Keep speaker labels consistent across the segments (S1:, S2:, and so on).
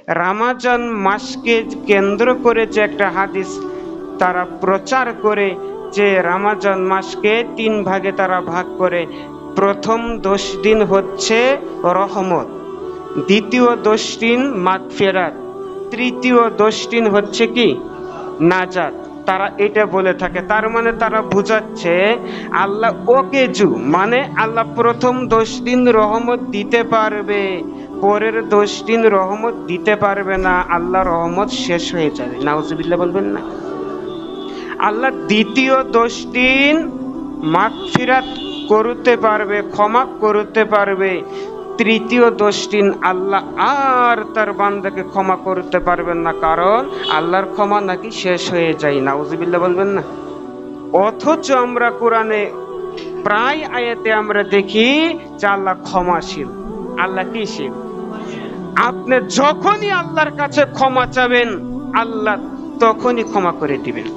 S1: রমজান মাসকে কেন্দ্র করে যে একটা হাদিস তারা প্রচার করে, যে রমজান মাসকে 3 ভাগে তারা ভাগ করে। প্রথম 10 দিন হচ্ছে রহমত, দ্বিতীয় 10 দিন মাগফিরাত, তৃতীয় 10 দিন হচ্ছে কি নাজাত। তারা এটা বলে থাকে, তার মানে তারা বুঝাচ্ছে আল্লাহ ওকেজু, মানে আল্লাহ প্রথম 10 দিন রহমত দিতে পারবে, পরের 10 দিন রহমত দিতে পারবে না, আল্লাহ রহমত শেষ হয়ে যাবে। নাউজুবিল্লাহ বলবেন না। আল্লাহ দ্বিতীয় 10 দিন মাগফিরাত করতে পারবে, ক্ষমা করতে পারবে, তৃতীয় 10 দিন আল্লাহ আর তার বান্দাকে ক্ষমা করতে পারবেন না, কারণ আল্লাহর ক্ষমা নাকি শেষ হয়ে যায়। নাউজুবিল্লাহ বলবেন না। অথচ আমরা কোরআনে প্রায় আয়াতে আমরা দেখি যে আল্লাহ ক্ষমাশীল। আল্লাহ কিশীল? আপনি যখনই আল্লাহর কাছে ক্ষমা চাবেন, আল্লাহ তখনই ক্ষমা করে দিবেন।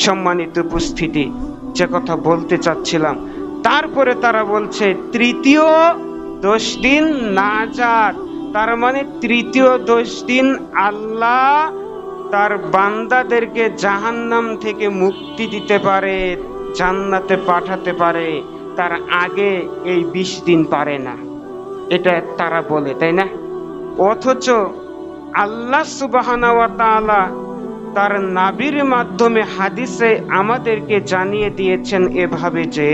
S1: সম্মানিত উপস্থিতি, যে কথা বলতে চাচ্ছিলাম, তারপরে তারা বলছে তৃতীয় 10 দিন নাজাত, তার মানে তৃতীয় 10 দিন আল্লাহ তার বান্দাদেরকে জাহান্নাম থেকে মুক্তি দিতে পারে, জান্নাতে পাঠাতে পারে, তার আগে এই 20 দিন পারে না। এটা তারা বলে, তাই না? অথচ আল্লাহ সুবহানাহু ওয়া তাআলা তার নবীর মাধ্যমে হাদিসে আমাদেরকে জানিয়ে দিয়েছেন এভাবে যে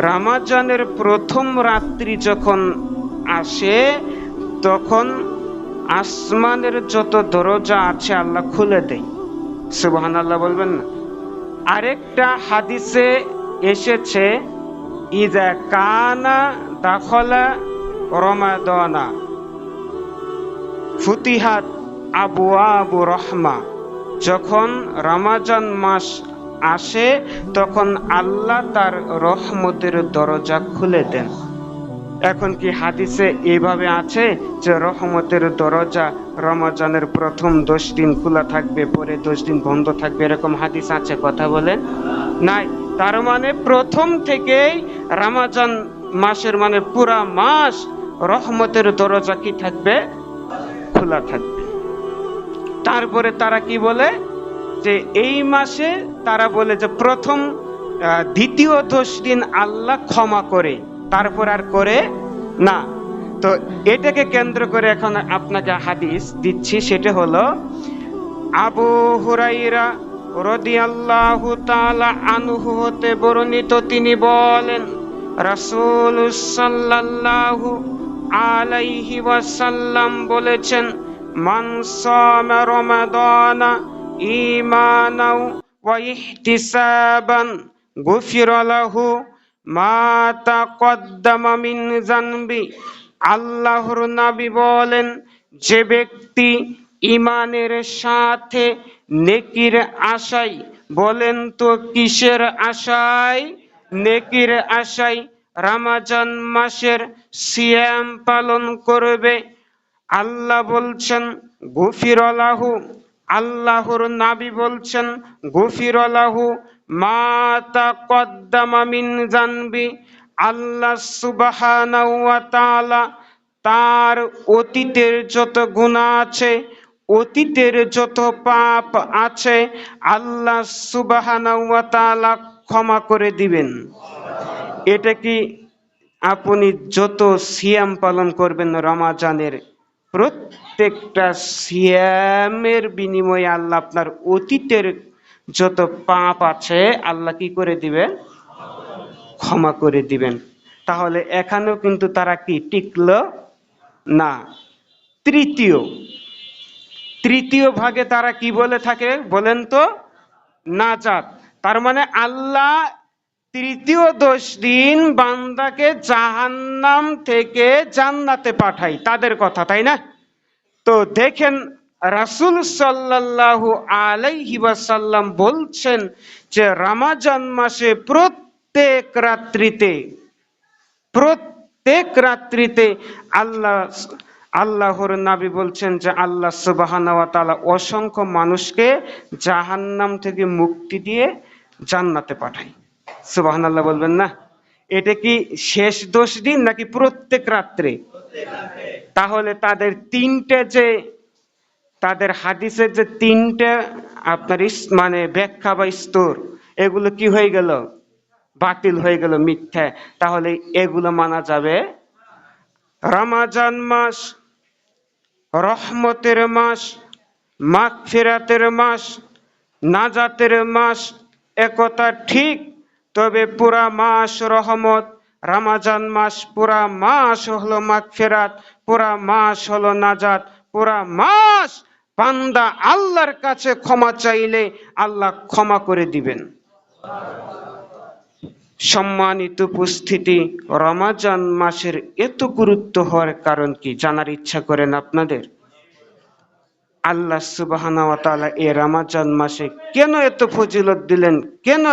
S1: রমজানের প্রথম রাত্রি যখন আসে তখন আসমানের যত দরজা আছে আল্লাহ খুলে দেয়। সুবহানাল্লাহ বলবেন না। আরেকটা হাদিসে এসেছে ইযা কানা দাখলা রমাদানা ফুতিহাত আবওয়াবু রহমা, যখন রমজান মাস আসে তখন আল্লাহ তার রহমতের দরজা খুলে দেন। এখন কি হাদিসে এইভাবে আছে যে রহমতের দরজা রমজানের প্রথম 10 দিন খোলা থাকবে, পরে 10 দিন বন্ধ থাকবে, এরকম হাদিস আছে? কথা বলেন নাই। তার মানে প্রথম থেকেই রমজান মাসের মানে পুরা মাস রহমতের দরজা কি থাকবে? খোলা থাকবে। তারপরে তারা কি বলে যে এই মাসে তারা বলে যে প্রথম দ্বিতীয় 10 দিন আল্লাহ ক্ষমা করে, তারপর আর করে না। তো এটাকে কেন্দ্র করে এখন আপনাকে হাদিস দিচ্ছি, সেটা হলো আবু হুরায়রা রাদিয়াল্লাহু তাআলা আনহু হতে বর্ণিত, তিনি বলেন রাসূল সাল্লাল্লাহু আলাইহি ওয়াসাল্লাম বলেছেন মান সামা রমাদানা ঈমানাও ওয়া ইহতিসাবান গুফিরা লাহু মা তাকদ্দামা মিন যানবি। আল্লাহর নবী বলেন, যে ব্যক্তি ঈমানের সাথে নেকির আশায়, বলেন তো কিসের আশায়? নেকির আশায় রমজান মাসের সিয়াম পালন করবে, আল্লাহ বলছেন গুফিরা লাহু, আল্লাহর নবী বলছেন গুফিরা লাহু মা তাকদ্দামা মিন যানবি। আল্লাহ সুবহানাহু ওয়া তাআলা তার অতীতের যত গুনাহ আছে, অতীতের যত পাপ আছে, আল্লাহ সুবহানাহু ওয়া তাআলা ক্ষমা করে দিবেন। এটা কি আপনি যত সিয়াম পালন করবেন রমজানের, প্রত্যেকটা সিয়ামের বিনিময়ে আল্লাহ আপনার অতীতের যত পাপ আছে আল্লাহ কি করে দিবেন? ক্ষমা করে দিবেন। তাহলে এখানেও কিন্তু তারা কি টিকল না। তৃতীয় ভাগে তারা কি বলে থাকে বলেন তো? নাজাত। তার মানে আল্লাহ তৃতীয় 10 দিন বান্দাকে জাহান্নাম থেকে জান্নাতে পাঠায়, তাদের কথা, তাই না? তো দেখেন রাসূল সাল্লাল্লাহু আলাইহি ওয়াসাল্লাম বলছেন যে রমজান মাসে প্রত্যেক রাত্রিতে আল্লাহর নবী বলছেন যে আল্লাহ সুবহানাহু ওয়া তাআলা অসংখ্য মানুষকে জাহান্নাম থেকে মুক্তি দিয়ে জান্নাতে পাঠায়। সুবহানাল্লাহ বলবেন না। এটা কি শেষ 10 দিন নাকি প্রত্যেক রাত্রে? তাহলে তাদের তিনটে যে তাদের হাদিসের যে তিনটে আপনার মানে ব্যাখ্যা বা স্তর, এগুলো কি হয়ে গেল? বাতিল হয়ে গেল, মিথ্যা। তাহলে এগুলো মানা যাবে? রমাজান মাস রহমতের মাস, মাগফিরাতের মাস, নাজাতের মাস, একথা ঠিক। তবে পুরা মাস রহমত, রমাজান মাস পুরা মাস হলো মাগফিরাত, পুরা মাস হলো নাজাত, পুরা মাস বান্দা আল্লাহর কাছে ক্ষমা চাইলে আল্লাহ ক্ষমা করে দিবেন। সম্মানিত উপস্থিতি, রমাজান মাসের এত গুরুত্ব হওয়ার কারণ কি জানার ইচ্ছা করেন আপনাদের? আল্লাহ সুবহানাহু ওয়া তাআলা এই রমাজান মাসে কেন এত ফজিলত দিলেন, কেন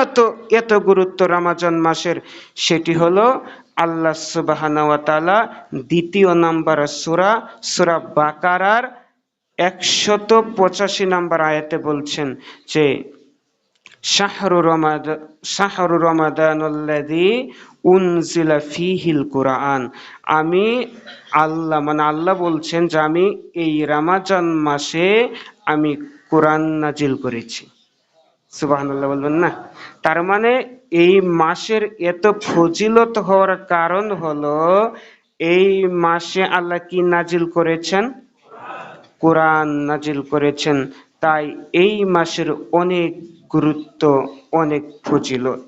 S1: এত গুরুত্ব রমাজান মাসের? সেটি হলো আল্লাহ সুবহানাহু ওয়া তাআলা দ্বিতীয় নাম্বার সূরা বাকারার 185 নম্বর আয়াতে বলছেন যে শাহরু রমাদানুল্লাযী উনজিলা ফীহিল কুরআন। আমি আল্লাহ, মানে আল্লাহ বলছেন যে আমি এই রমাজান মাসে আমি কোরআন নাজিল করেছি। সুবহানাল্লাহ বলবেন না? তার মানে এই মাসের এত ফজিলত হওয়ার কারণ হলো এই মাসে আল্লাহ কি নাজিল করেছেন? কোরআন নাজিল করেছেন। তাই এই মাসের অনেক গুরুত্ব, অনেক ফজিলত।